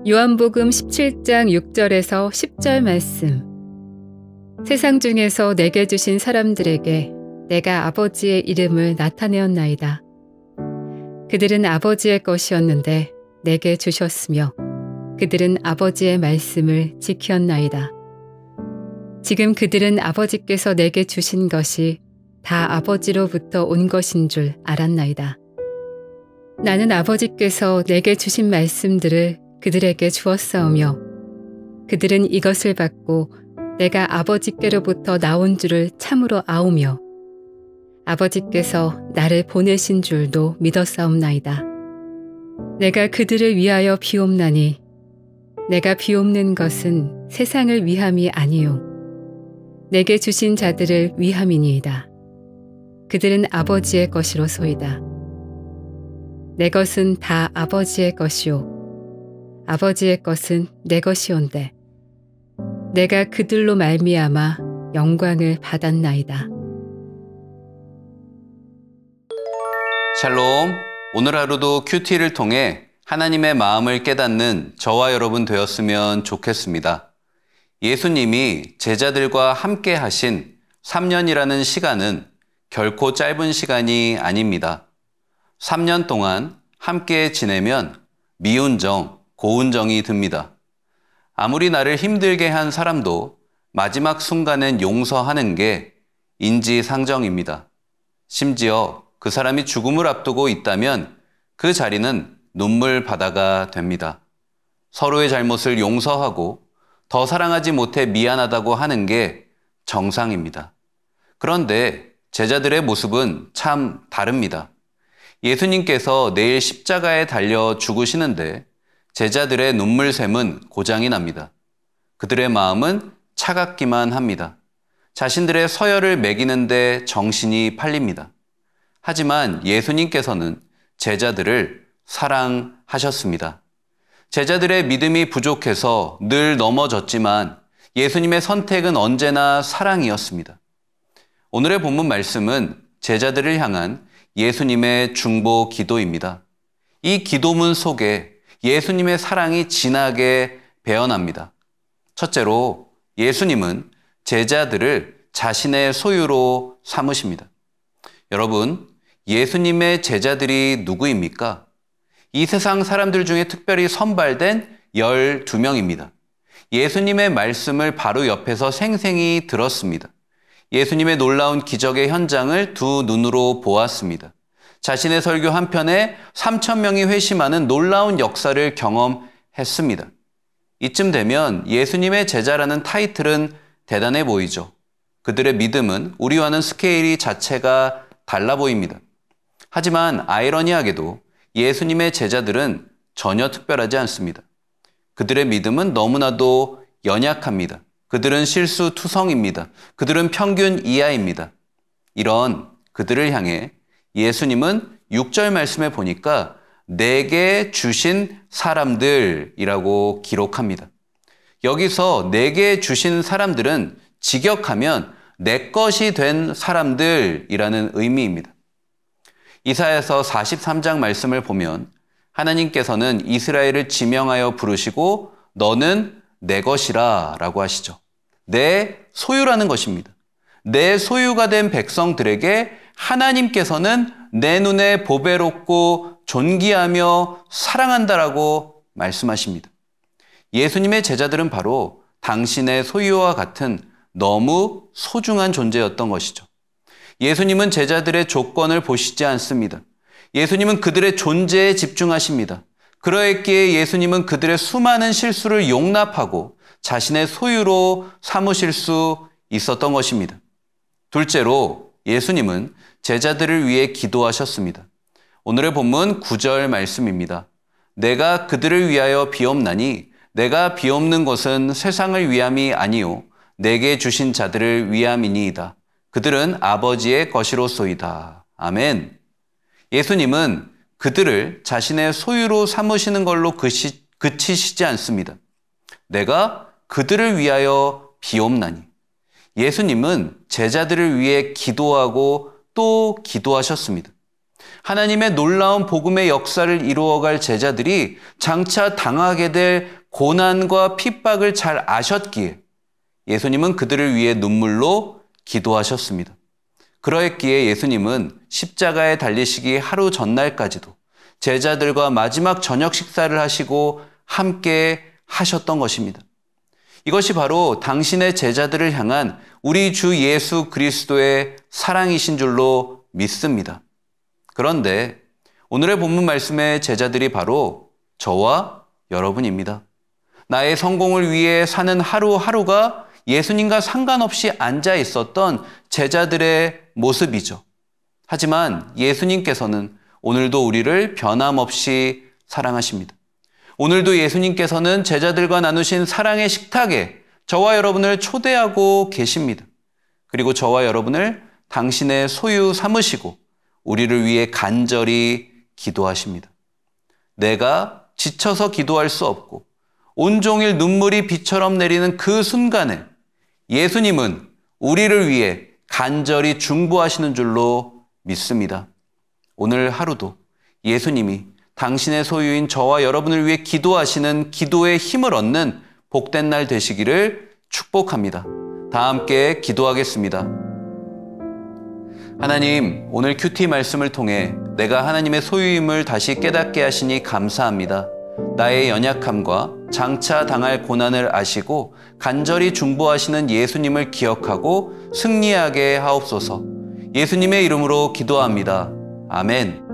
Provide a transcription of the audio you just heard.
요한복음 17장 6절에서 10절 말씀. 세상 중에서 내게 주신 사람들에게 내가 아버지의 이름을 나타내었나이다. 그들은 아버지의 것이었는데 내게 주셨으며 그들은 아버지의 말씀을 지켰나이다. 지금 그들은 아버지께서 내게 주신 것이 다 아버지로부터 온 것인 줄 알았나이다. 나는 아버지께서 내게 주신 말씀들을 그들에게 주었사오며 그들은 이것을 받고 내가 아버지께로부터 나온 줄을 참으로 아오며 아버지께서 나를 보내신 줄도 믿었사옵나이다. 내가 그들을 위하여 비옵나니 내가 비옵는 것은 세상을 위함이 아니요 내게 주신 자들을 위함이니이다. 그들은 아버지의 것이로소이다. 내 것은 다 아버지의 것이요 아버지의 것은 내 것이온데 내가 그들로 말미암아 영광을 받았나이다. 샬롬, 오늘 하루도 큐티를 통해 하나님의 마음을 깨닫는 저와 여러분 되었으면 좋겠습니다. 예수님이 제자들과 함께 하신 3년이라는 시간은 결코 짧은 시간이 아닙니다. 3년 동안 함께 지내면 미운 정, 고운 정이 듭니다. 아무리 나를 힘들게 한 사람도 마지막 순간엔 용서하는 게 인지상정입니다. 심지어 그 사람이 죽음을 앞두고 있다면 그 자리는 눈물 바다가 됩니다. 서로의 잘못을 용서하고 더 사랑하지 못해 미안하다고 하는 게 정상입니다. 그런데 제자들의 모습은 참 다릅니다. 예수님께서 내일 십자가에 달려 죽으시는데 제자들의 눈물샘은 고장이 납니다. 그들의 마음은 차갑기만 합니다. 자신들의 서열을 매기는데 정신이 팔립니다. 하지만 예수님께서는 제자들을 사랑하셨습니다. 제자들의 믿음이 부족해서 늘 넘어졌지만 예수님의 선택은 언제나 사랑이었습니다. 오늘의 본문 말씀은 제자들을 향한 예수님의 중보 기도입니다. 이 기도문 속에 예수님의 사랑이 진하게 배어납니다. 첫째로 예수님은 제자들을 자신의 소유로 삼으십니다. 여러분, 예수님의 제자들이 누구입니까? 이 세상 사람들 중에 특별히 선발된 12명입니다. 예수님의 말씀을 바로 옆에서 생생히 들었습니다. 예수님의 놀라운 기적의 현장을 두 눈으로 보았습니다. 자신의 설교 한편에 3,000명이 회심하는 놀라운 역사를 경험했습니다. 이쯤 되면 예수님의 제자라는 타이틀은 대단해 보이죠. 그들의 믿음은 우리와는 스케일이 자체가 달라 보입니다. 하지만 아이러니하게도 예수님의 제자들은 전혀 특별하지 않습니다. 그들의 믿음은 너무나도 연약합니다. 그들은 실수투성입니다. 그들은 평균 이하입니다. 이런 그들을 향해 예수님은 6절 말씀에 보니까 내게 주신 사람들이라고 기록합니다. 여기서 내게 주신 사람들은 직역하면 내 것이 된 사람들이라는 의미입니다. 이사야서 43장 말씀을 보면 하나님께서는 이스라엘을 지명하여 부르시고 너는 내 것이라 라고 하시죠. 내 소유라는 것입니다. 내 소유가 된 백성들에게 하나님께서는 내 눈에 보배롭고 존귀하며 사랑한다라고 말씀하십니다. 예수님의 제자들은 바로 당신의 소유와 같은 너무 소중한 존재였던 것이죠. 예수님은 제자들의 조건을 보시지 않습니다. 예수님은 그들의 존재에 집중하십니다. 그러했기에 예수님은 그들의 수많은 실수를 용납하고 자신의 소유로 삼으실 수 있었던 것입니다. 둘째로 예수님은 제자들을 위해 기도하셨습니다. 오늘의 본문 9절 말씀입니다. 내가 그들을 위하여 비옵나니 내가 비옵는 것은 세상을 위함이 아니요 내게 주신 자들을 위함이니이다. 그들은 아버지의 것이로소이다. 아멘. 예수님은 그들을 자신의 소유로 삼으시는 걸로 그치시지 않습니다. 내가 그들을 위하여 비옵나니. 예수님은 제자들을 위해 기도하고 또 기도하셨습니다. 하나님의 놀라운 복음의 역사를 이루어갈 제자들이 장차 당하게 될 고난과 핍박을 잘 아셨기에 예수님은 그들을 위해 눈물로 기도하셨습니다. 그러했기에 예수님은 십자가에 달리시기 하루 전날까지도 제자들과 마지막 저녁 식사를 하시고 함께 하셨던 것입니다. 이것이 바로 당신의 제자들을 향한 우리 주 예수 그리스도의 사랑이신 줄로 믿습니다. 그런데 오늘의 본문 말씀의 제자들이 바로 저와 여러분입니다. 나의 성공을 위해 사는 하루하루가 예수님과 상관없이 앉아 있었던 제자들의 모습이죠. 하지만 예수님께서는 오늘도 우리를 변함없이 사랑하십니다. 오늘도 예수님께서는 제자들과 나누신 사랑의 식탁에 저와 여러분을 초대하고 계십니다. 그리고 저와 여러분을 당신의 소유 삼으시고 우리를 위해 간절히 기도하십니다. 내가 지쳐서 기도할 수 없고 온종일 눈물이 비처럼 내리는 그 순간에 예수님은 우리를 위해 간절히 중보하시는 줄로 믿습니다. 오늘 하루도 예수님이 당신의 소유인 저와 여러분을 위해 기도하시는 기도의 힘을 얻는 복된 날 되시기를 축복합니다. 다 함께 기도하겠습니다. 하나님, 오늘 큐티 말씀을 통해 내가 하나님의 소유임을 다시 깨닫게 하시니 감사합니다. 나의 연약함과 장차 당할 고난을 아시고 간절히 중보하시는 예수님을 기억하고 승리하게 하옵소서. 예수님의 이름으로 기도합니다. 아멘.